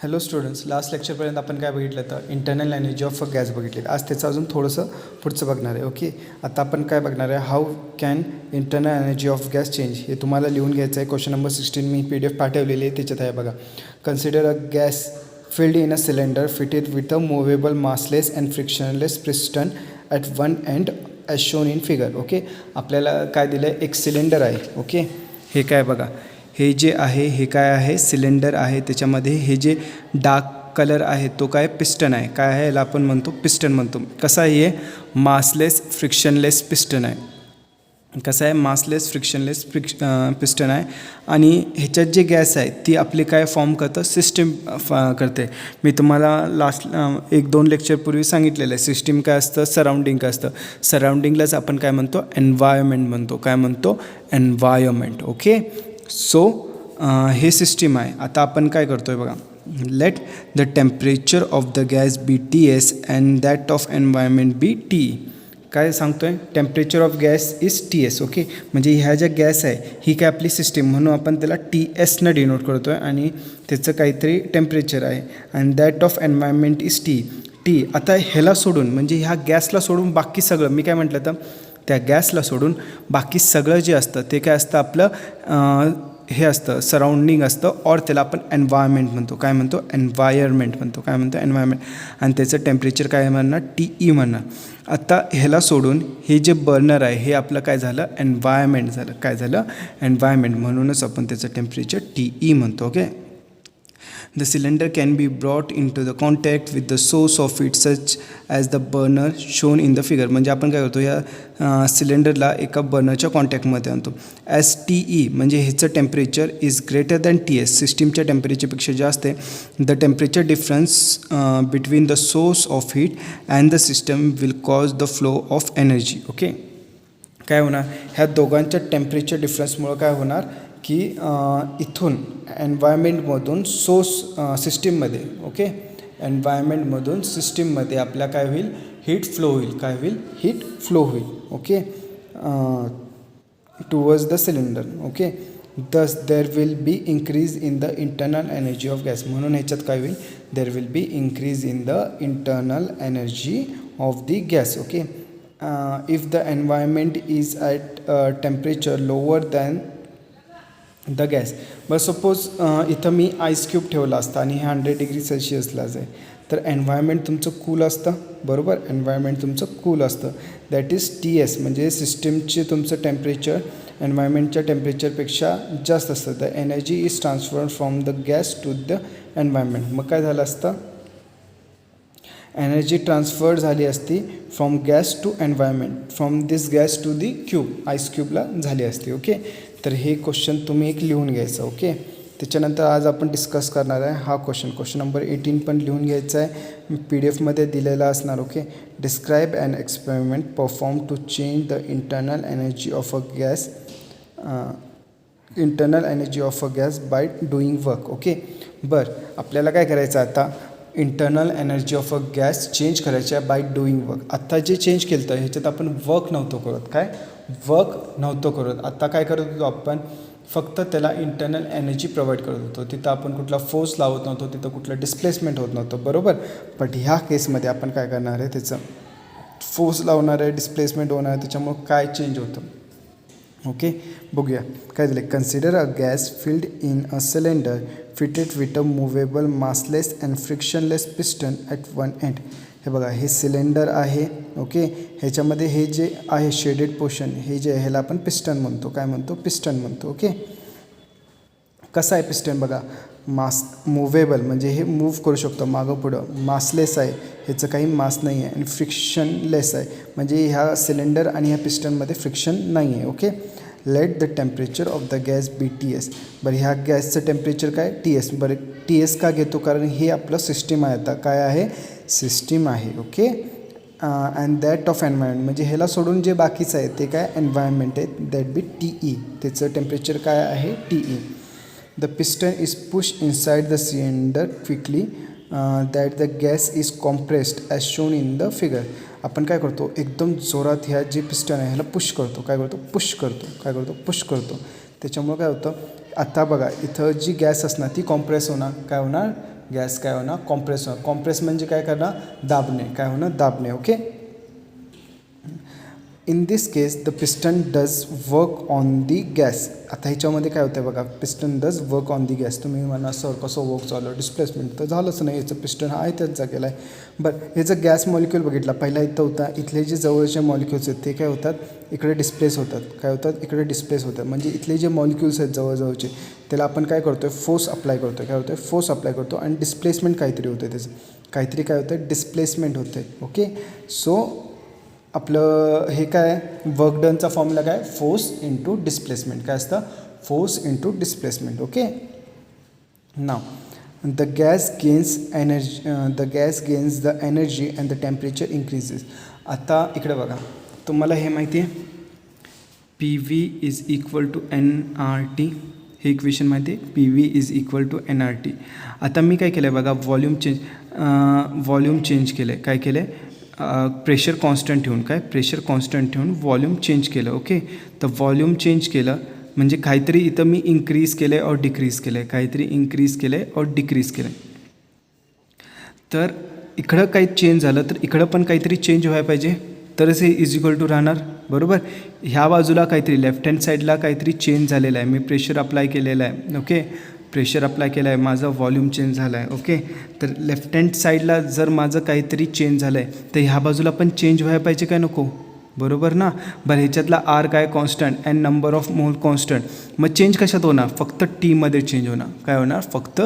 Hello students, last लेक्चरपर्यंत आपण काय बघितलं तर internal energy of a gas बघितली. आज त्याचं अजून थोडंसं पुढचं बघणार आहे. ओके, आता आपण काय बघणार आहे, how can internal energy of gas change. हे तुम्हाला लिहून घ्यायचं आहे. क्वेश्चन नंबर 16 मी PDF पाठवलेली आहे, त्याच्यात आहे बघा. Consider a gas filled in a cylinder fitted with a movable massless and frictionless piston at one end as shown in figure. Okay, आपल्याला काय दिलं आहे, एक सिलेंडर आहे. ओके, हे काय बघा, हे जे आहे हे काय आहे, सिलेंडर आहे. त्याच्यामध्ये हे जे डार्क कलर आहे तो काय, पिस्टन आहे. काय आहे, याला आपण म्हणतो पिस्टन म्हणतो. कसा आहे, हे मासलेस फ्रिक्शनलेस पिस्टन आहे. कसं आहे, मासलेस फ्रिक्शनलेस पिस्टन आहे. आणि ह्याच्यात जे गॅस आहे ती आपली काय फॉर्म करतं, सिस्टीम करते. मी तुम्हाला लास्ट 1-2 लेक्चरपूर्वी सांगितलेलं आहे, सिस्टीम काय असतं, सराउंडिंग काय असतं. सराउंडिंगलाच आपण काय म्हणतो, एन्व्हायरमेंट म्हणतो. काय म्हणतो, एन्व्हायरमेंट. ओके, सो हे सिस्टीम आहे. आता आपण काय करतो आहे बघा, let the temperature of the gas be TS and that of environment be TE. काय सांगतो आहे, temperature of gas is TS. Okay, म्हणजे ह्या ज्या गॅस आहे ही काय आपली सिस्टीम, म्हणून आपण त्याला TSनं डिनोट करतो आहे. आणि त्याचं काहीतरी टेम्परेचर आहे. And that of environment is TE. आता ह्याला सोडून, म्हणजे ह्या गॅसला सोडून बाकी सगळं, मी काय म्हटलं तर त्या गॅसला सोडून बाकी सगळं जे असतं ते काय असतं, आपलं हे असतं, सराउंडिंग असतं. और त्याला आपण एन्व्हायरमेंट म्हणतो. काय म्हणतो, एन्व्हायरमेंट म्हणतो. काय म्हणतो, एन्व्हायरमेंट. आणि त्याचं टेम्परेचर काय म्हणणार, TE म्हणणार. आता ह्याला सोडून हे जे बर्नर आहे हे आपलं काय झालं, एन्व्हायरमेंट झालं. काय झालं, एन्व्हायरमेंट. म्हणूनच आपण त्याचं टेम्परेचर TE म्हणतो. Okay, the cylinder can be brought into the contact with the source of heat such as the burner shown in the figure. म्हणजे आपण काय करतो, या सिलेंडरला एका बर्नरच्या कॉन्टॅक्टमध्ये आणतो. ॲज TE म्हणजे ह्याचं temperature is greater than TS, सिस्टीमच्या टेम्परेचरपेक्षा जास्त आहे. The temperature difference between the source of heat and the system will cause the flow of energy. Okay, काय होणार, ह्या दोघांच्या टेम्परेचर डिफरन्समुळं काय होणार की इथून एन्व्हायरमेंटमधून सोर्स सिस्टीममध्ये, ओके, एन्व्हायरमेंटमधून सिस्टीममध्ये आपल्या काय होईल, हीट फ्लो होईल. काय होईल, हीट फ्लो होईल. Okay, towards the cylinder. Okay, thus there will be increase in the internal energy of gas. म्हणून ह्याच्यात काय होईल, there will be increase in the internal energy of the gas. Okay, if the environment is at temperature lower than the gas. But suppose इथं मी ice cube ठेवला असता आणि हे 100 डिग्री सेल्शियसलाच आहे, तर एन्व्हायरमेंट तुमचं कूल असतं. बरोबर, एन्व्हायरमेंट तुमचं कूल असतं. दॅट इज TS, म्हणजे सिस्टीमचे तुमचं टेम्परेचर एन्व्हायरमेंटच्या टेम्परेचरपेक्षा जास्त असतं. The energy is transferred from the gas to the environment. मग काय झालं असतं, एनर्जी ट्रान्सफर झाली असती from gas to environment, from this gas to the cube, ice क्यूबला झाली असती. ओके, तर हे क्वेश्चन तुम्ही एक लिहून घ्यायचं. ओके, त्याच्यानंतर आज आपण डिस्कस करणार आहे हा क्वेश्चन नंबर 18 पण लिहून घ्यायचा आहे, PDF दिलेला असणार. Okay, describe an experiment perform to change the internal energy of a gas by doing work. Okay, बरं, आपल्याला काय करायचं आता, internal energy of a gas change करायची आहे बाय डुईंग वर्क. आत्ता जे चेंज केलं तर ह्याच्यात आपण वर्क नव्हतो करत. काय, वर्क नव्हतो करत. आत्ता काय करत होतो आपण, फक्त त्याला इंटरनल एनर्जी प्रोव्हाइड करत होतो. तिथं आपण कुठला फोर्स लावत नव्हतो, तिथं कुठलं डिस्प्लेसमेंट होत नव्हतं. बरोबर, बट ह्या केसमध्ये आपण काय करणार आहे, त्याचं फोर्स लावणार आहे, डिस्प्लेसमेंट होणार आहे. त्याच्यामुळं काय चेंज होतं. ओके, बघूया काय झालं. Consider a gas filled in a cylinder fitted with a movable massless and frictionless piston at one end. हे बघा, हे सिलेंडर आहे. ओके, ह्याच्यामध्ये हे जे आहे शेडेड पोर्शन, हे जे आहे ह्याला आपण पिस्टन म्हणतो. काय म्हणतो, पिस्टन म्हणतो. ओके, कसं आहे पिस्टन बघा, मुवेबल म्हणजे हे मूव्ह करू शकतो मागं पुढं. मासलेस आहे, ह्याचं काही मास नाही आहे. आणि फ्रिक्शनलेस आहे, म्हणजे ह्या सिलेंडर आणि ह्या पिस्टनमध्ये फ्रिक्शन नाही आहे. Okay, let the temperature of the gas be TS. बरं, ह्या गॅसचं टेम्परेचर काय, TS. बरं, TS का घेतो, कारण हे आपलं सिस्टीम आहे. आता काय आहे, सिस्टीम आहे. Okay, and that of environment म्हणजे ह्याला सोडून जे बाकीचं आहे ते काय, एन्व्हायरमेंट आहे. That be TE. त्याचं टेम्परेचर काय आहे, TE. The piston is push inside the cylinder quickly that the gas is compressed as shown in the figure. आपण काय करतो, एकदम जोरात ह्या जे पिस्टन आहे ह्याला पुश करतो. काय करतो, पुश करतो. काय करतो, पुश करतो. त्याच्यामुळं काय होतं, आता बघा इथं जी गॅस असणार ती कॉम्प्रेस होणार. काय होणार, गॅस काय होणार कॉम्प्रेस होणार. कॉम्प्रेस म्हणजे काय करणार दाबणे, काय होणार दाबणे. Okay. In this case the piston does work on the gas. आता ह्याच्यामध्ये काय होतं बघा, piston does work on the gas. तुम्ही म्हणा सर कसं वर्क चालू आहे, डिस्प्लेसमेंट तर झालंच नाही, याचं पिस्टन आहे त्याच जागेला आहे. बरं ह्याचं गॅस मॉलिक्यूल बघितला पहिला इथं होता, इथले जे जवळचे मॉलिक्यूल्स आहेत ते काय होतात इकडे डिस्प्लेस होतात, काय होतात इकडे डिस्प्लेस होतात. म्हणजे इथले जे मॉलिक्यूल्स आहेत जवळजवळचे त्याला आपण काय करतो आहे फोर्स अप्लाय करतो आहे, काय होतं आहे फोर्स अप्लाय करतो आणि डिस्प्लेसमेंट काहीतरी होतं आहे त्याचं, काहीतरी काय होतं आहे डिस्प्लेसमेंट होतं आहे. ओके. सो आपलं हे काय वर्क डनचा फॉर्म्युला काय फोर्स इंटू डिस्प्लेसमेंट, काय असतं force into displacement. Okay. Now the gas gains the energy and the temperature increases. आता इकडे बघा तुम्हाला हे माहिती आहे PV is equal to nRT, हे इक्वेशन माहिती आहे PV is equal to nRT. आता मी काय केलं आहे बघा व्हॉल्यूम चेंज केलं आहे, काय केलं आहे प्रेशर कॉन्स्टंट ठेवून, काय प्रेशर कॉन्स्टंट ठेवून व्हॉल्यूम चेंज केलं. ओके. तर व्हॉल्यूम चेंज केलं म्हणजे काहीतरी इथं मी इन्क्रीज केलं आहे और डिक्रीज केलं आहे, काहीतरी इन्क्रीज केलं आहे और डिक्रीज केलं आहे. तर इकडं काही चेंज झालं तर इकडं पण काहीतरी चेंज व्हायला पाहिजे तरच हे इज इक्वल टू राहणार, बरोबर. ह्या बाजूला काहीतरी लेफ्ट हँड साईडला काहीतरी चेंज झालेलं आहे, मी प्रेशर अप्लाय केलेलं आहे. ओके. प्रेशर अप्लाय केलं आहे, माझा व्हॉल्यूम चेंज झाला आहे. ओके. तर लेफ्ट हँड साईडला जर माझं काहीतरी चेंज झालं आहे तर ह्या बाजूला पण चेंज व्हायला पाहिजे काय नको, बरोबर ना. बरं ह्याच्यातला आर काय constant and number of mole constant, मग चेंज कशात होणार फक्त टीमध्ये चेंज होणार, काय होणार फक्त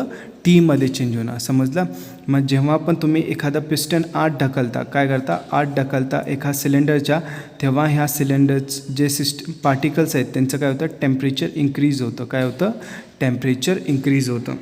टीमध्ये चेंज होणार. समजलं. मग जेव्हा पण तुम्ही एखादा पिस्टन आत ढकलता, काय करता आत ढकलता एका सिलेंडरच्या, तेव्हा ह्या सिलेंडर्स जे पार्टिकल्स आहेत त्यांचं काय होतं टेम्परेचर इन्क्रीज होतं, काय होतं टेम्परेचर इन्क्रीज होतं.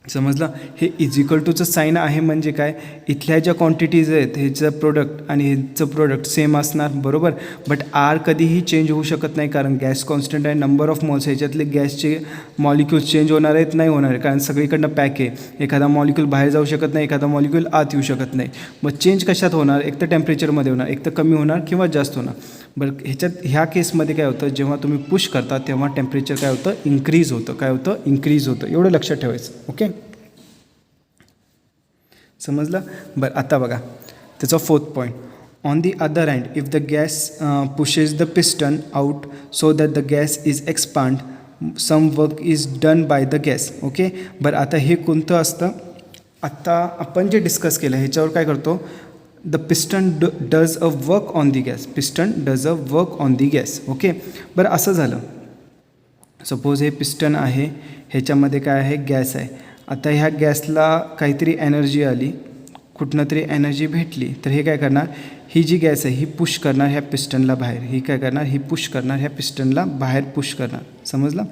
समजलं. हे इज इक्वल टूचं साईन आहे म्हणजे काय इथल्या ज्या क्वांटिटीज आहेत ह्याचं प्रोडक्ट आणि ह्याचं प्रोडक्ट सेम असणार, बरोबर. बट आर कधीही चेंज होऊ शकत नाही कारण गॅस कॉन्स्टंट आहे, नंबर ऑफ मोल्स ह्याच्यातले गॅसचे मॉलिक्यूल्स चेंज होणार आहेत नाही होणार आहे कारण सगळीकडनं पॅक आहे. एखादा मॉलिक्यूल बाहेर जाऊ शकत नाही, एखादा मॉलिक्यूल आत येऊ शकत नाही. मग चेंज कशात होणार एक तर टेम्परेचरमध्ये होणार, एक तर कमी होणार किंवा जास्त होणार. बरं ह्या केसमध्ये काय होतं जेव्हा तुम्ही पुश करता तेव्हा टेम्परेचर काय होतं इन्क्रीज होतं, काय होतं इन्क्रीज होतं. एवढं लक्षात ठेवायचं. ओके. समजलं. बरं आता बघा त्याचा fourth point. On the other hand if the gas pushes the piston out so that the gas is expand some work is done by the gas. Okay. बरं आता हे कोणतं असतं आत्ता आपण जे डिस्कस केलं ह्याच्यावर काय करतो the piston does a work on the gas, piston does a work on the gas. Okay. बरं असं झालं सपोज हे पिस्टन आहे ह्याच्यामध्ये काय आहे गॅस आहे. आता ह्या गॅसला काहीतरी एनर्जी आली, कुठनं तरी एनर्जी भेटली तर हे काय करणार ही जी गॅस आहे ही पुश करणार ह्या पिस्टनला बाहेर, ही काय करणार ही पुश करणार ह्या पिस्टनला बाहेर पुश करणार. समजलं.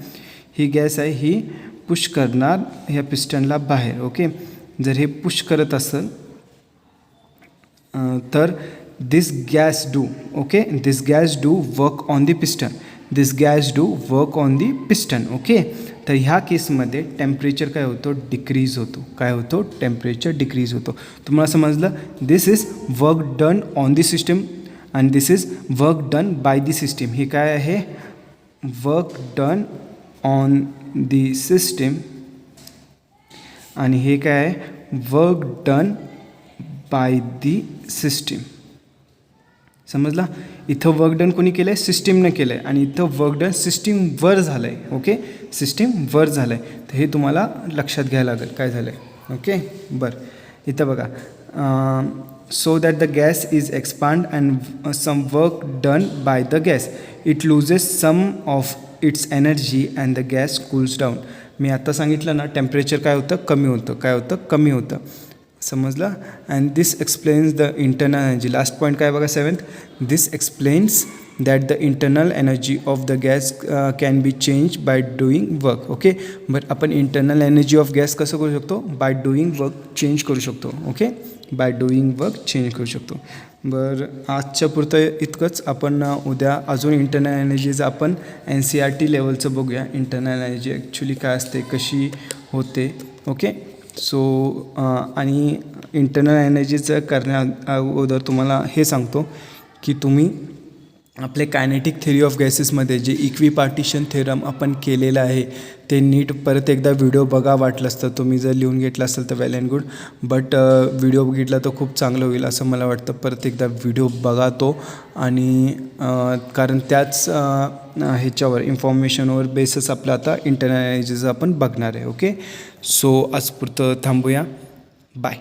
ही गॅस आहे ही पुश करणार ह्या पिस्टनला बाहेर. ओके. जर हे पुश करत असेल तर this gas do okay this gas do work on the piston, this gas do work on the piston. Okay. तर ह्या केसमध्ये टेम्परेचर काय होतो डिक्रीज होतो, काय होतो टेम्परेचर डिक्रीज होतो. तुम्हाला समजलं. This is work done on the system and this is work done by the system. हे काय आहे work done on the system आणि हे काय आहे work done by the system. समजला. इथं वर्क डन कोणी केलं आहे सिस्टीमनं केलं आहे आणि इथं वर्क डन सिस्टीमवर झालं आहे. ओके. सिस्टीमवर झालं आहे. तर हे तुम्हाला लक्षात घ्यायला लागेल काय झालं आहे. ओके. बरं इथं बघा so that the gas is expand and some work done by the gas it loses some of its energy and the gas cools down. मी आत्ता सांगितलं ना टेम्परेचर काय होतं कमी होतं, काय होतं कमी होतं. समजलं. And this explains the internal energy. Last point काय बघा 7th. This explains that the internal energy of the gas can be change bye doing work. Okay. But आपण इंटरनल एनर्जी ऑफ गॅस कसं करू शकतो बाय डुईंग वर्क चेंज करू शकतो. Okay. Bye doing work change करू शकतो. बरं आजच्या पुरतं इतकंच. आपण उद्या अजून इंटरनल एनर्जीचं आपण NCERT लेवलचं बघूया. इंटरनल एनर्जी ॲक्च्युली काय असते कशी होते. ओके. सो आणि इंटरनल एनर्जीचं करण्या अगोदर तुम्हाला हे सांगतो की तुम्ही आपले कायनेटिक थिअरी ऑफ गॅसेसमध्ये जे इक्विपार्टिशन थेरम आपण केलेलं आहे ते नीट परत एकदा व्हिडिओ बघा, वाटलं असतं तुम्ही जर लिहून घेतलं असेल तर वेल अँड गुड, बट व्हिडिओ बघितला तर खूप चांगलं होईल असं मला वाटतं. परत एकदा व्हिडिओ बघा तो, आणि कारण त्याच ह्याच्यावर इन्फॉर्मेशनवर बेसस आपलं आता इंटरनल एनर्जीचं आपण बघणार आहे. ओके, सो आजपुरतं थांबूया. बाय.